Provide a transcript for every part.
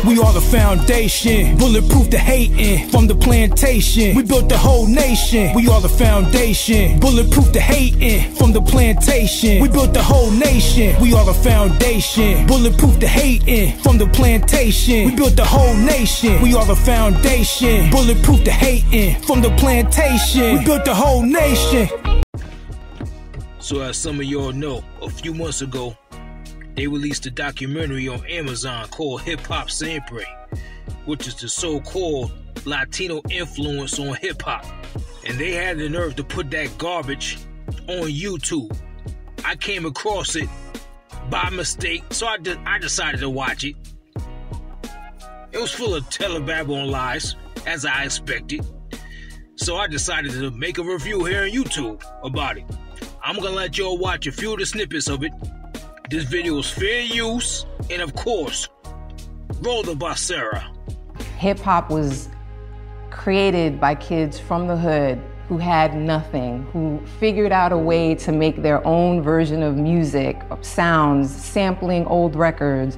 We are the foundation, bulletproof the hating. From the plantation, we built the whole nation. We are the foundation, bulletproof the hating. From the plantation, we built the whole nation. We are the foundation, bulletproof the hating. From the plantation, we built the whole nation. We are the foundation, bulletproof the hating. From the plantation, we built the whole nation. So as some of y'all know, a few months ago, they released a documentary on Amazon called Hip Hop Siempre, which is the so-called Latino influence on hip hop. And they had the nerve to put that garbage on YouTube. I came across it by mistake, so I decided to watch it. It was full of telebabble and lies, as I expected. So I decided to make a review here on YouTube about it. I'm gonna let y'all watch a few of the snippets of it. This video is fair use, and of course, roll the Basera. Hip-hop was created by kids from the hood who had nothing, who figured out a way to make their own version of music, of sounds, sampling old records.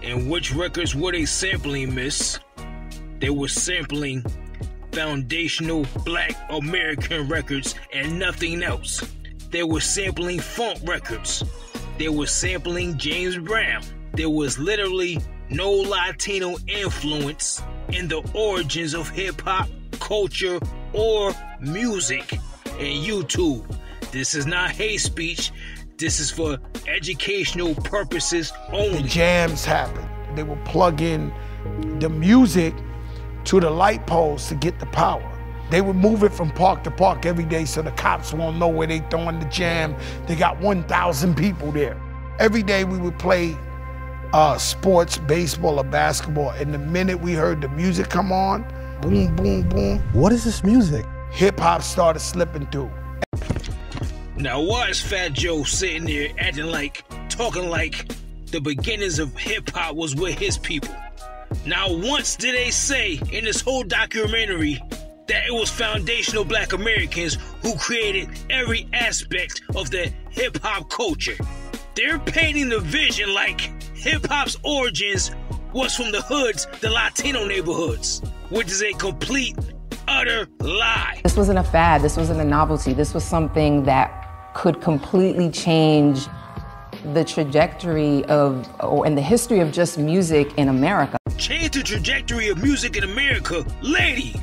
And which records were they sampling, miss? They were sampling foundational Black American records and nothing else. They were sampling funk records. They were sampling James Brown. There was literally no Latino influence in the origins of hip-hop, culture, or music. And YouTube, this is not hate speech. This is for educational purposes only. The jams happened. They would plug in the music to the light poles to get the power. They would move it from park to park every day so the cops won't know where they throwing the jam. They got 1,000 people there. Every day we would play sports, baseball or basketball, and the minute we heard the music come on, boom, boom, boom. What is this music? Hip hop started slipping through. Now why is Fat Joe sitting there talking like the beginnings of hip hop was with his people? Now once did they say in this whole documentary that it was foundational Black Americans who created every aspect of the hip-hop culture. They're painting the vision like hip-hop's origins was from the hoods, the Latino neighborhoods, which is a complete, utter lie. This wasn't a fad, this wasn't a novelty, this was something that could completely change the trajectory and the history of just music in America. Change the trajectory of music in America, lady!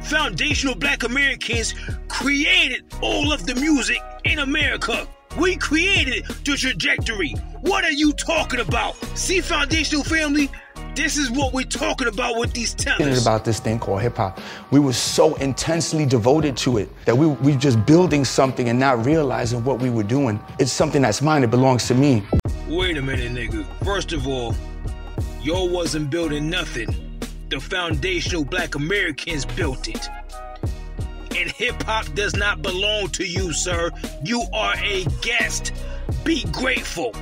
Foundational Black Americans created all of the music in America. We created the trajectory. What are you talking about? See, foundational family, this is what we're talking about with these tellers. About this thing called hip hop. We were so intensely devoted to it that we were just building something and not realizing what we were doing. It's something that's mine, it belongs to me. Wait a minute, nigga. First of all, y'all wasn't building nothing. The foundational Black Americans built it. And hip-hop does not belong to you, sir. You are a guest. Be grateful.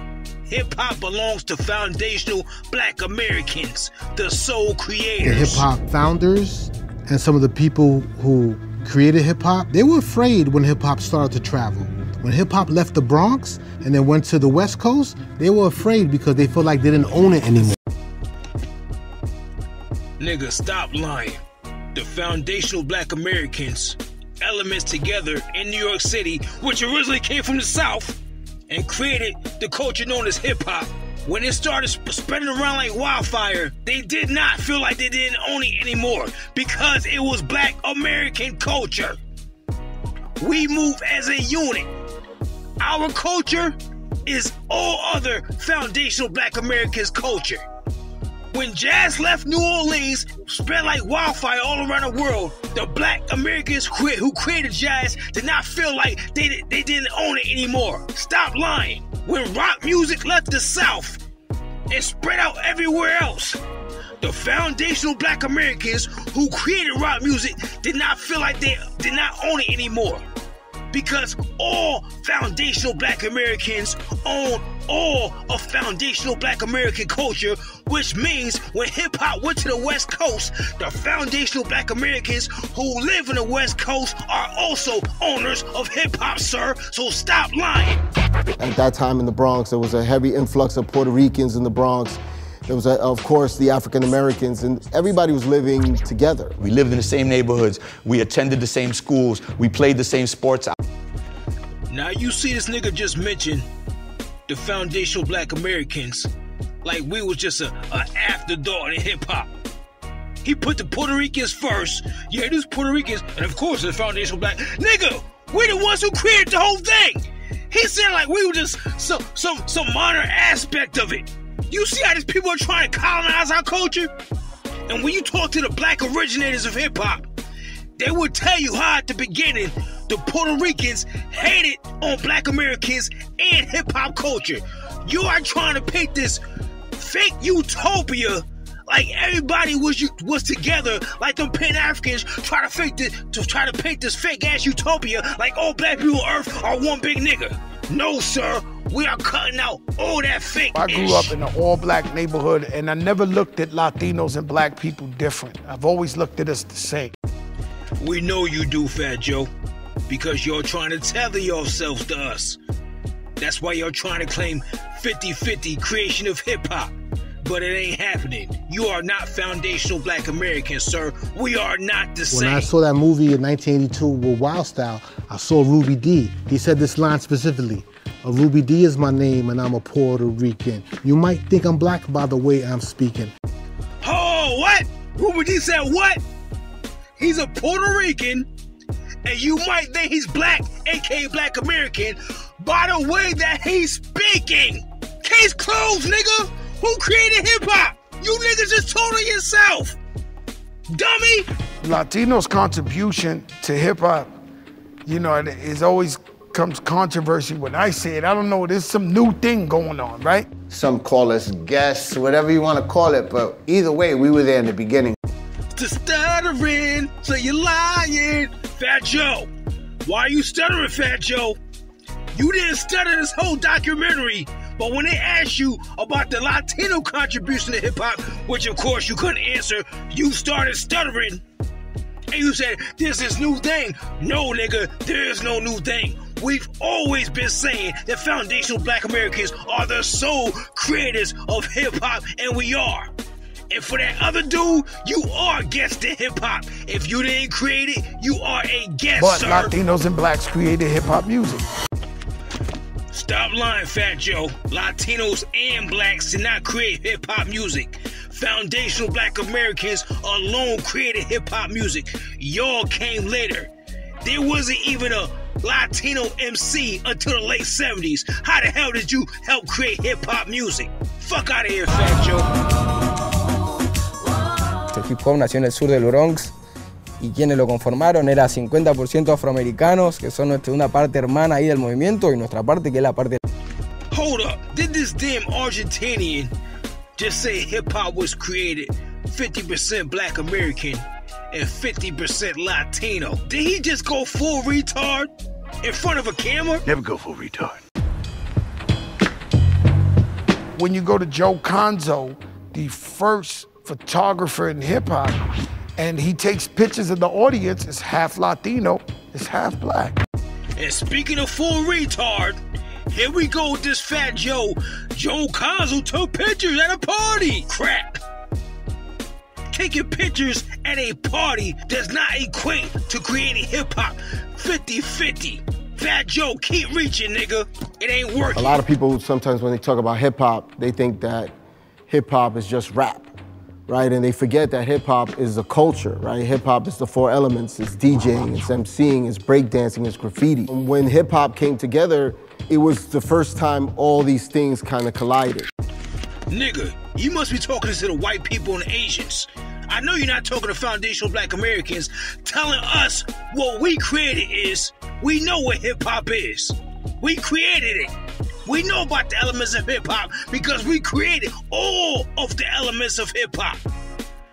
Hip-hop belongs to foundational Black Americans, the sole creators. The hip-hop founders and some of the people who created hip-hop, they were afraid when hip-hop started to travel. When hip-hop left the Bronx and then went to the West Coast, they were afraid because they felt like they didn't own it anymore. Nigga, stop lying. The foundational Black Americans, elements together in New York City, which originally came from the South, and created the culture known as hip-hop. When it started spreading around like wildfire, they did not feel like they didn't own it anymore because it was Black American culture. We move as a unit. Our culture is all other foundational Black Americans' culture. When jazz left New Orleans, spread like wildfire all around the world, the Black Americans who created jazz did not feel like they didn't own it anymore. Stop lying. When rock music left the South and spread out everywhere else, the foundational Black Americans who created rock music did not feel like they did not own it anymore. Because all foundational Black Americans own all of foundational Black American culture, which means when hip-hop went to the West Coast, the foundational Black Americans who live in the West Coast are also owners of hip-hop, sir, so stop lying. At that time in the Bronx, there was a heavy influx of Puerto Ricans in the Bronx. There was, of course, the African Americans, and everybody was living together. We lived in the same neighborhoods. We attended the same schools. We played the same sports. Now you see this nigga just mentioned the foundational black Americans like we was just a afterthought in hip-hop. He put the Puerto Ricans first. Yeah, these Puerto Ricans, and of course the foundational black. Nigga, we the ones who created the whole thing. He said like we were just some minor aspect of it. You see how these people are trying to colonize our culture? And when you talk to the black originators of hip-hop, they would tell you how at the beginning the Puerto Ricans hated on black Americans and hip-hop culture. You are trying to paint this fake utopia like everybody was together, like them Pan-Africans try to paint this fake ass utopia like all black people on earth are one big nigga. No, sir, we are cutting out all that fake. I grew up in an all-black neighborhood, and I never looked at Latinos and black people different. I've always looked at us the same. We know you do, Fat Joe, because you're trying to tether yourselves to us. That's why you're trying to claim 50-50 creation of hip-hop. But it ain't happening. You are not foundational black Americans, sir. We are not the same. When I saw that movie in 1982 with Wild Style, I saw Ruby D. He said this line specifically: Ruby D is my name and I'm a Puerto Rican. You might think I'm black by the way I'm speaking. Oh, what? Ruby D said what? He's a Puerto Rican, and you might think he's black, aka black American, by the way that he's speaking. Case closed, nigga. Who created hip-hop? You niggas just told it yourself. Dummy! Latinos' contribution to hip-hop, you know, it always comes controversy when I say it. I don't know, there's some new thing going on, right? Some call us guests, whatever you want to call it, but either way, we were there in the beginning. To stuttering, so you're lying. Fat Joe, why are you stuttering, Fat Joe? You didn't stutter this whole documentary. But when they asked you about the Latino contribution to hip-hop, which of course you couldn't answer, you started stuttering. And you said, there's this new thing. No, nigga, there is no new thing. We've always been saying that foundational black Americans are the sole creators of hip-hop, and we are. And for that other dude, you are guest in hip-hop. If you didn't create it, you are a guest, but sir. Latinos and blacks created hip-hop music. Stop lying, Fat Joe. Latinos and blacks did not create hip-hop music. Foundational black Americans alone created hip-hop music. Y'all came later. There wasn't even a Latino MC until the late 70s. How the hell did you help create hip-hop music? Fuck out of here, Fat Joe. El hip hop nació en el sur del Bronx y quienes lo conformaron eran 50% afroamericanos, que son una parte hermana ahí del movimiento, y nuestra parte que es la parte... Hold up, did this damn Argentinian just say hip-hop was created 50% black American and 50% Latino? Did he just go full retard in front of a camera? Never go full retard. When you go to Joe Conzo, the first photographer in hip-hop, and he takes pictures of the audience, it's half Latino, it's half black. And speaking of full retard, here we go with this Fat Joe. Joe Conzo took pictures at a party. Crap. Taking pictures at a party does not equate to creating hip-hop 50-50. Fat Joe, keep reaching, nigga. It ain't working. A lot of people sometimes when they talk about hip-hop, they think that hip-hop is just rap. Right, and they forget that hip-hop is a culture, right? Hip-hop is the four elements. It's DJing, it's MCing, it's breakdancing, it's graffiti. When hip-hop came together, it was the first time all these things kind of collided. Nigga, you must be talking to the white people and Asians. I know you're not talking to foundational black Americans telling us what we created is, we know what hip-hop is. We created it. We know about the elements of hip-hop because we created all of the elements of hip-hop.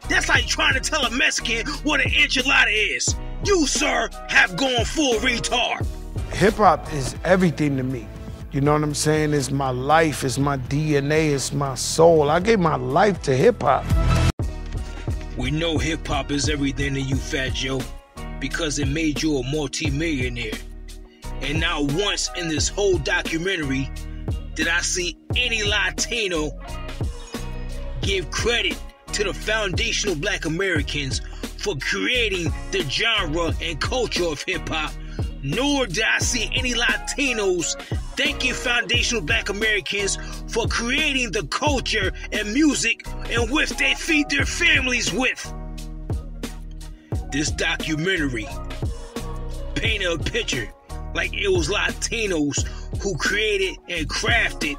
That's like trying to tell a Mexican what an enchilada is. You, sir, have gone full retard. Hip-hop is everything to me. You know what I'm saying? It's my life, it's my DNA, it's my soul. I gave my life to hip-hop. We know hip-hop is everything to you, Fat Joe, because it made you a multi-millionaire. And not once in this whole documentary did I see any Latino give credit to the foundational Black Americans for creating the genre and culture of hip-hop, nor did I see any Latinos thanking foundational Black Americans for creating the culture and music in which they feed their families with. This documentary painted a picture like it was Latinos who created and crafted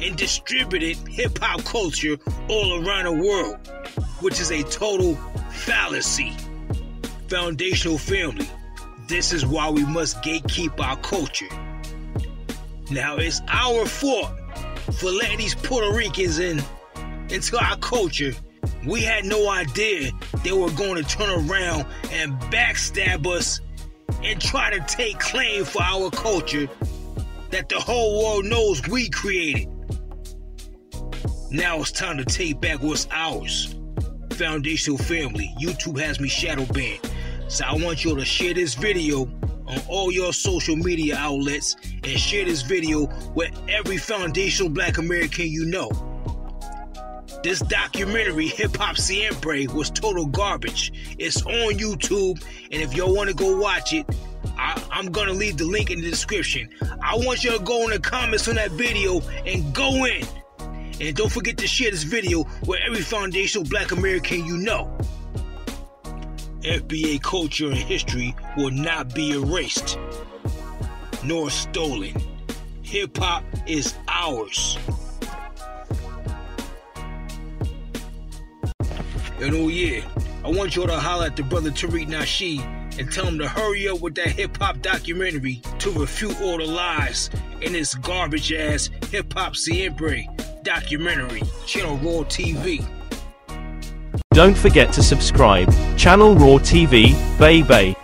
and distributed hip-hop culture all around the world, which is a total fallacy. Foundational family, this is why we must gatekeep our culture. Now, it's our fault for letting these Puerto Ricans into our culture. We had no idea they were going to turn around and backstab us and try to take claim for our culture that the whole world knows we created. Now it's time to take back what's ours. Foundational family, YouTube has me shadow banned, so I want you to share this video on all your social media outlets and share this video with every foundational Black American you know. This documentary, Hip Hop Siempre, was total garbage. It's on YouTube, and if y'all want to go watch it, I'm going to leave the link in the description. I want you to go in the comments on that video and go in. And don't forget to share this video with every foundational Black American you know. FBA culture and history will not be erased nor stolen. Hip-hop is ours. And oh yeah, I want y'all to holler at the brother Tariq Nasheed and tell him to hurry up with that hip-hop documentary to refute all the lies in this garbage-ass Hip Hop Siempre documentary, Channel Raw TV. Don't forget to subscribe, Channel Raw TV, baby.